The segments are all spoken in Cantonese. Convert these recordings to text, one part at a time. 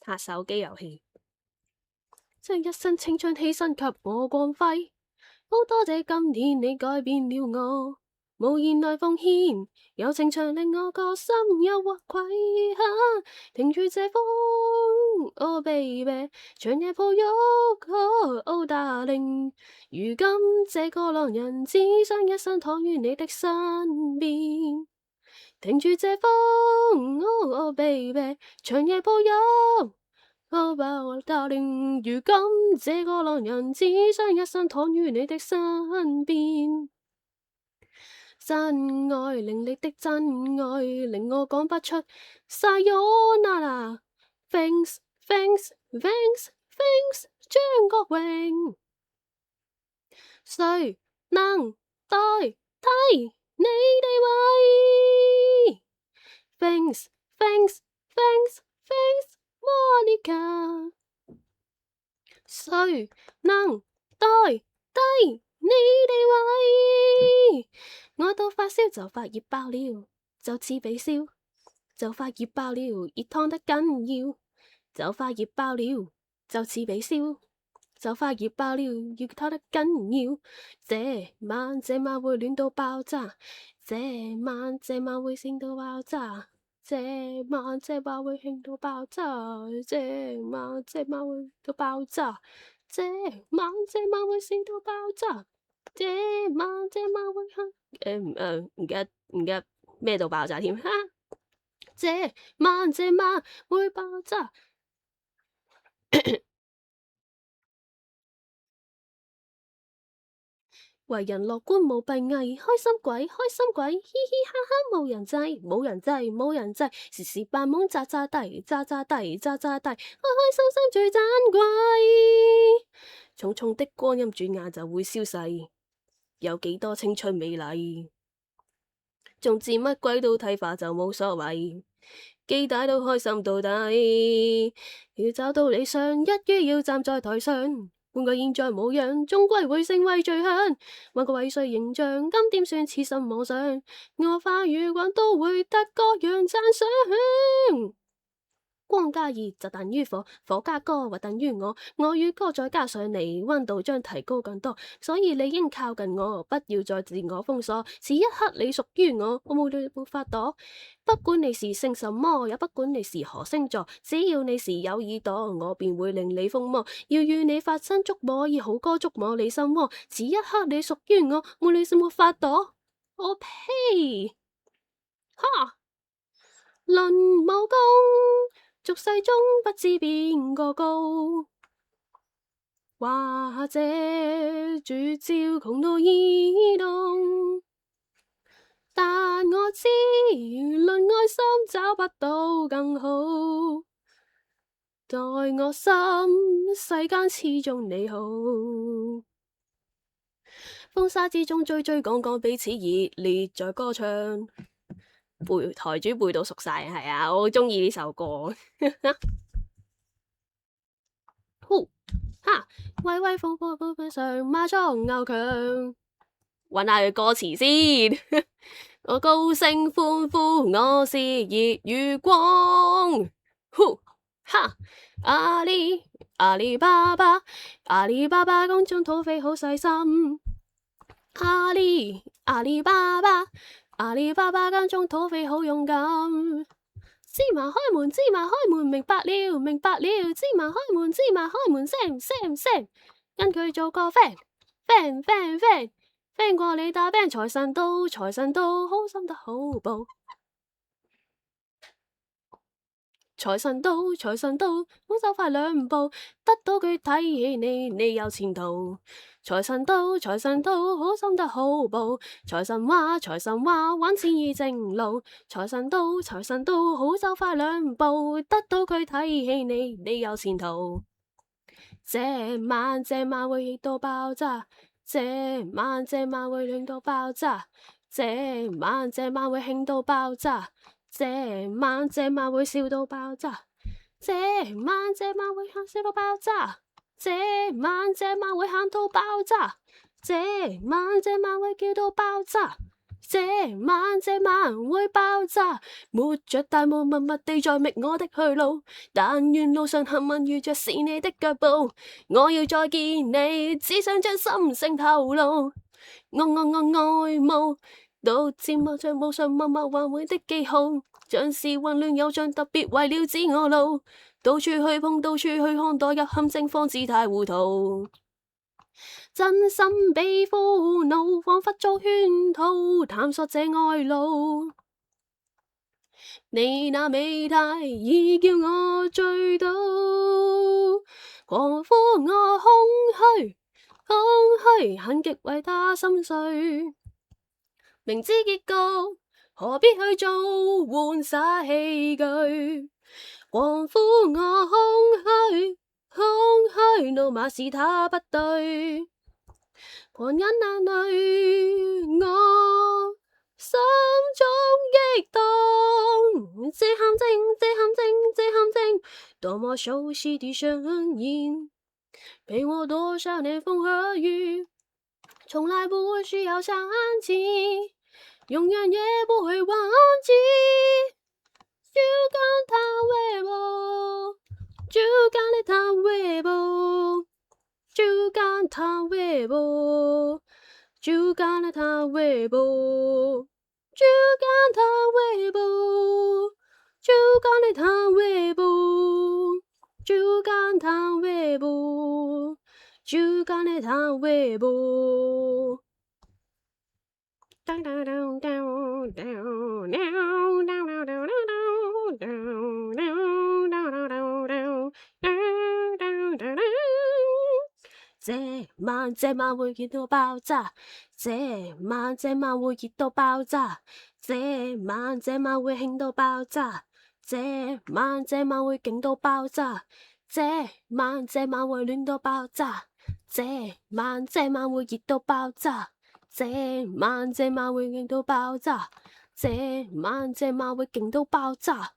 下手機遊戲。將一生青春犧牲給我光輝，好多謝今年你改變了我，無言來奉獻，友情長令我個心有獲愧。停住這風，Oh baby，長夜抱擁，Oh darling，如今這個浪人只想一生躺於你的身邊。停住這風，Oh baby，長夜抱擁，Oh darling，如今這個浪人只想一生躺於你的身邊。真愛凌厲的真愛，令我講不出 Sayonara Thanks Thanks Thanks Thanks 張國榮，誰能代替你地位 Thanks Thanks Thanks Thanks Monica， 誰能代替你地位？我到發燒就發熱爆了，就似被燒，就發熱爆了，熱燙得緊要，就發熱爆了，就似被燒，就發熱爆了，熱燙得緊要。這晚會暖到爆炸，這晚會盛到爆炸，這晚會興到爆炸，這晚會到爆炸，這晚會盛到爆炸，這晚會興。唔記得咩到爆炸添，哈！這晚會爆炸。為人樂觀無閉翳，開心鬼，嘻嘻哈哈冇人制，時時扮懵詐詐地，開開心心最珍貴。匆匆的光陰轉眼就會消逝，有幾多青春美麗？總之乜鬼都睇化就冇所謂，幾大都開心到底。要找到理想，一於要站在台上。換個現在模樣，終歸會成為最響。換個為誰形象，今點算痴心妄想。我花與滾都會得各樣讚賞。光加熱就等於火，火加歌或等於我與歌再加上你，溫度將提高更多。所以你應靠近我，不要再自我封鎖。此一刻你屬於我冇法躲。不管你是姓什麼，也不管你是何星座，只要你是有耳朵，我便會令你瘋魔。要與你發生觸摸，以好歌觸摸你心窩。此一刻你屬於我冇法躲。我呸！哈！論武功，俗世中不知邊個高，或者絕招窮到移動，但我知論愛心找不到更好，在我心世間始終你好。風沙之中追趕彼此熱烈在歌唱。台主背到熟晒，係啊，我好中意呢首歌。呼哈，威威風風上馬壯牛強，搵下佢歌詞先。我高聲歡呼，我是熱與光。呼哈，阿里巴巴宮中土匪好細心。阿里巴巴間中土匪好勇敢，芝麻開門，明白了，芝麻開門，Sam，跟佢做個 friend 過你打兵，財神到，好心得好報。財神到，好走快兩步，得到佢睇起你有前途。財神到，好心得好報。財神話，玩錢易正路。財神到，好走快兩步，得到佢睇起你有前途。這晚會熱到爆炸，這晚會暖到爆炸，這晚會興到爆炸。這晚會笑到爆炸，這晚會笑到爆炸，這晚會喊到爆炸，這晚會叫到爆炸，這晚會爆炸，沒着大霧默默地在覓我的去路，但願路上幸運遇着是你的腳步，我要再見你，只想將心聲透露，愛慕到漸望着霧上默默幻會的記號，像是混亂又像特別為了指我路，到處去碰，到處去看，墮入陷阱方知太糊塗。真心被苦惱，彷彿遭圈套，探索這愛路。你那美態已叫我醉倒，狂呼我空虛，很極為他心碎。明知結局，何必去做玩耍器具？狂呼我空虛，怒罵是他不對。狂忍眼淚，我心中激動，這陷阱，多麼熟悉的聲音，陪我躲下連風和雨，從來不需要想起，永遠也不會忘記。就幹他微博，就幹他微博。就幹他微博，就幹他微博，就幹他微博，就幹他微博，就幹他微博，就幹他微博。這晚會熱到爆炸，這晚會熱到爆炸，這晚會興到爆炸，這晚會勁到爆炸，這晚會亂到爆炸，這晚會熱到爆炸，這晚會勁到爆炸，這晚會勁到爆炸。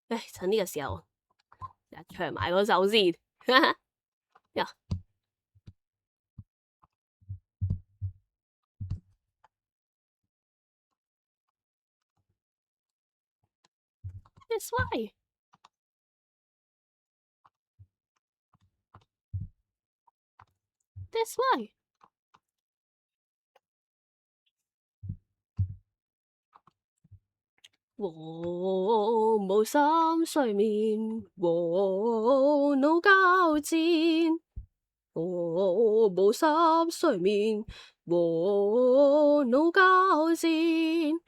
唉，趁呢個時候唱埋嗰首先。Yeah. That's why. That's why. 我無心睡眠，我腦交戰。我無心睡眠，我腦交戰。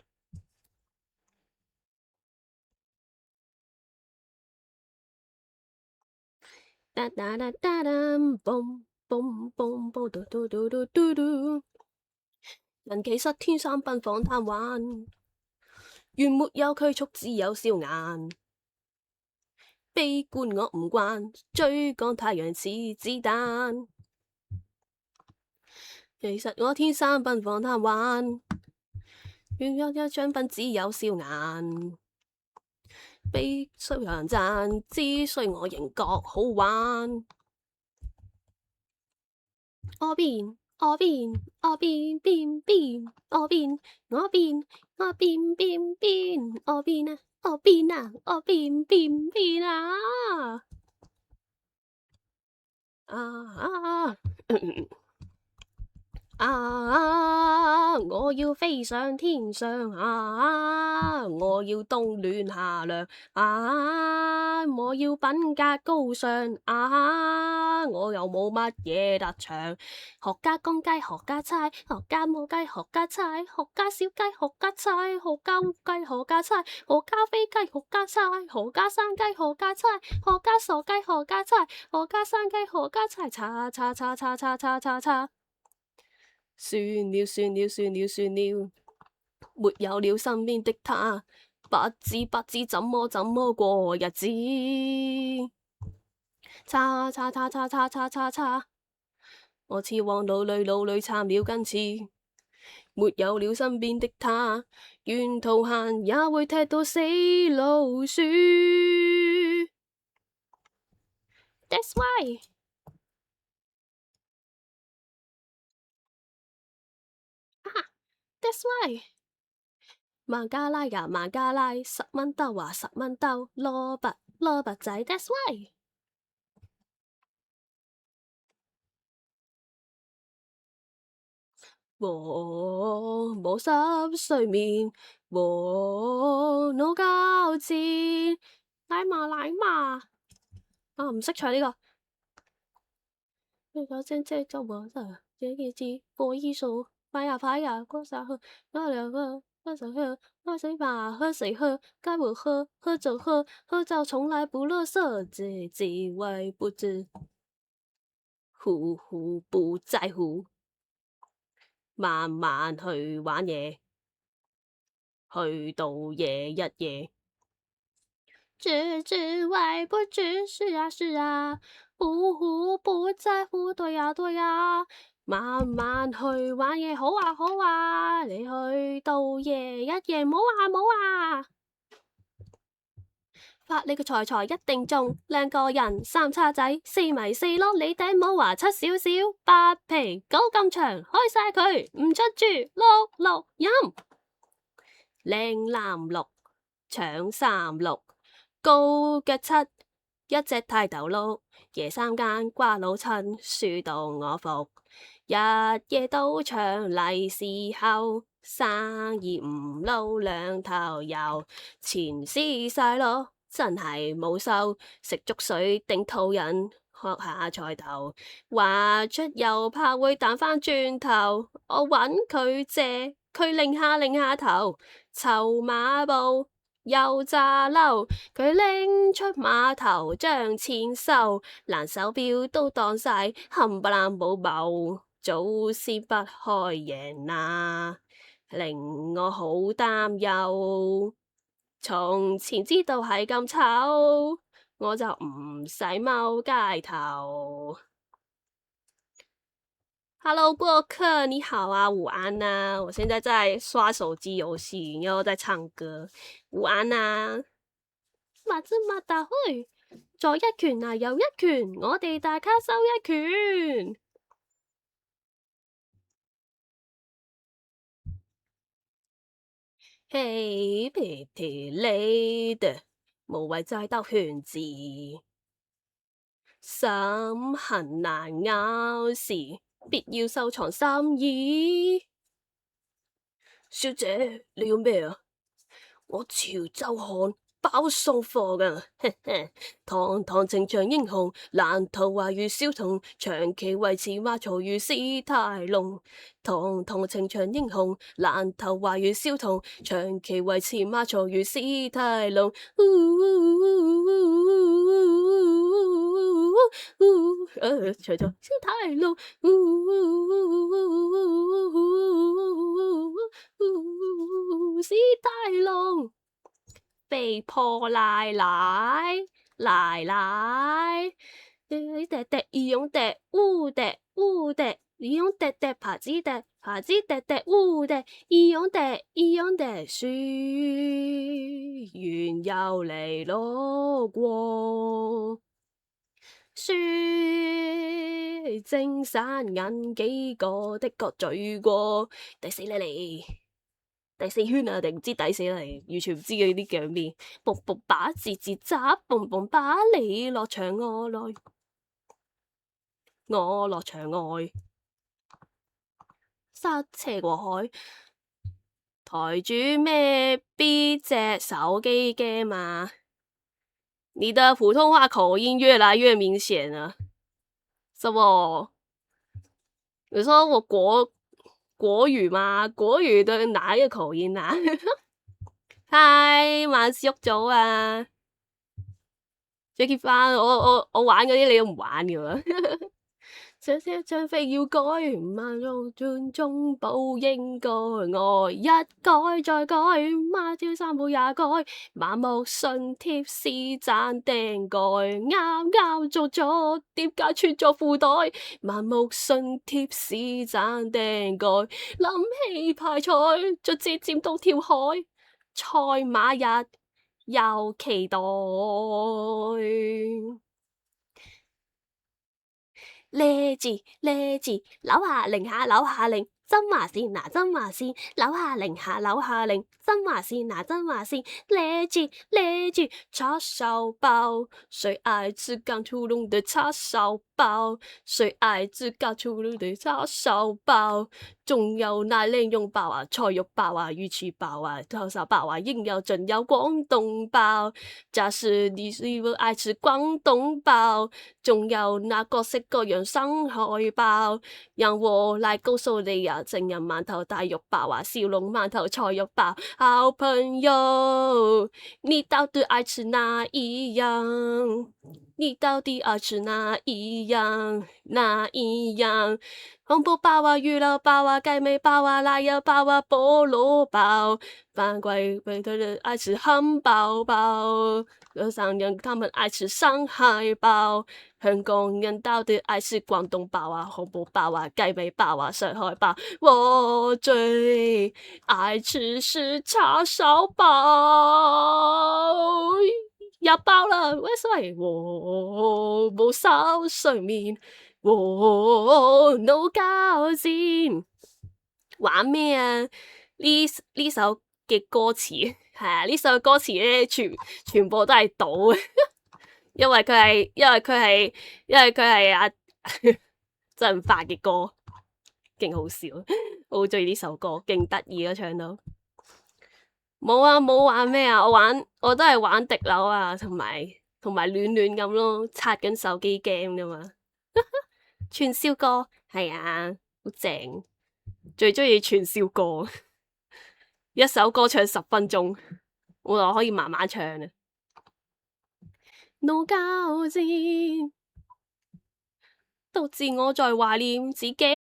噠噠噠噠噠，嘣嘣嘣嘣，嘟嘟嘟嘟嘟嘟。人其實天生奔放貪玩，原沒有拘束，只有笑顏。悲觀我唔慣，追趕太陽似子彈。其實我天生奔放貪玩，原有獎品只有笑顏。必須有人讚，只需我仍覺好玩。我變，我變，我變變變，我變，我變，我變變變，我變啊，我變啊，我變變變啊！我要飛上天上我要冬暖夏涼我要品格高尚我又冇乜嘢特長，學家公雞，學家猜，學家母雞，學家猜，學家小雞，學家猜，學家烏雞，學家猜，學家飛雞，學家猜，學家山雞，學家猜，學家傻雞，學家猜，學家山雞，學家猜，叉。算了，沒有了身邊的他，不知怎麼過日子。叉，我似往腦裏插了根刺，沒有了身邊的他，沿途行也會踢到死老鼠。That's why. That's why。孟加拉呀孟加拉，10蚊兜啊10蚊兜，蘿蔔仔，That's why。我冇濕睡眠，我腦交戰，奶媽，啊唔識唱呢個。那個真正做我的這個字，我藝術，拍呀，過啥喝，喝了喝，喝啥喝，喝誰吧，喝誰喝，該我喝，喝就喝，喝到從來不垃圾，自以為不知，呼不在乎，慢慢去玩嘢，去到夜一夜。知為不知，是啊，呼不在乎，對呀，慢慢去玩嘢，好啊，你去到夜一夜，冇啊，發你個財一定中，兩個人三叉仔，4米4咯，你頂帽話7少少，8皮9咁長，開晒佢，唔出住碌音，靚男6搶36。高腳7，一隻太頭碌，夜3更瓜老襯，輸到我服，日夜都搶利是後，生意唔撈兩頭油，錢蝕晒咯，真係冇收，食粥水頂肚人，學下菜頭，話出又怕會彈返轉頭，我搵佢借，佢擰下頭，臭馬步。又炸嬲，佢拎出碼頭將錢收，爛手錶都當晒，冚唪唥冇謀，早先不開贏啦，令我好擔憂。從前知道係咁醜，我就唔使踎街頭。Hello，過客，你好啊，午安啊！我現在在刷手機遊戲，然後在唱歌。午安啊！馬子馬大開，左一拳啊，右一拳，我哋大家收一拳。Hey pretty lady，無謂再兜圈子，心痕難咬時，必要收藏心意。小姐，你要咩啊？我潮州漢包送貨噶，堂情長英雄，爛桃花遇小童，長期維持馬槽如史泰龍。堂情長英雄，爛桃花遇小童，長期維持馬槽如史泰龍。除咗史泰龍。史泰龍被破奶奶，滴滴伊用滴烏滴，伊用滴滴爬子滴，滴滴烏滴，伊用滴書完又嚟攞過。書精散銀幾個的確嘴過，第四圈啊，定唔知第四嚟，完全唔知佢啲叫咩。蹦把字扎，蹦把你落牆我內，我落牆外，塞車過海。台主咩邊隻手機 game 啊？你的普通話口音越來越明顯了，什麼？你說我國語嗎？國語的哪一個口音啊？嗨，萬事屋早啊 Jackie 翻，我玩嗰啲你都唔玩嘅喎。這些張飛要改，萬用中保應該愛，一改再改，孖朝3號也改，盲目信貼是盞釘蓋，啱做咗，點解穿咗褲袋？盲目信貼是盞釘蓋，諗起派菜，卒之尖東跳海，賽馬日又期待。呢字，扭下擰，真話線嗱，真話線，扭下擰下扭下擰，真話線嗱，真話線，勒住叉燒包，誰愛吃剛出爐的叉燒包？誰愛吃剛出爐的叉燒包？仲有奶靚蓉包啊，菜肉包啊，魚翅包啊，叉燒包啊，應有盡有廣東包。假使你是愛吃廣東包，仲有那各式各樣生海包，讓我來告訴你啊，成人饅頭、大肉包啊，小籠饅頭、菜肉包，好朋友，你到底愛吃哪一樣？你到底愛吃哪一樣？哪一樣？紅卜包啊，魚柳包啊，雞尾包啊，奶油包啊，菠蘿包，番鬼他們愛吃漢堡包，上人他們愛吃上海包，香港人到底愛吃廣東包啊，紅卜包啊，雞尾包啊，上海包，我最愛吃是叉燒包。要爆了，為什麼我冇燒睡眠？我腦交戰玩咩啊？呢首嘅歌詞係啊，呢首歌詞咧全部都係賭嘅，因為佢係阿周潤發嘅歌，勁好笑，我好中意呢首歌，勁得意啊，唱到。冇啊，冇玩咩啊！我都係玩滴樓啊，同埋暖咁咯，刷緊手機 game 噶嘛。串燒歌係啊，好正，最中意串燒歌，一首歌唱10分鐘，我可以慢慢唱啊。腦交戰，獨自我在懷念自己，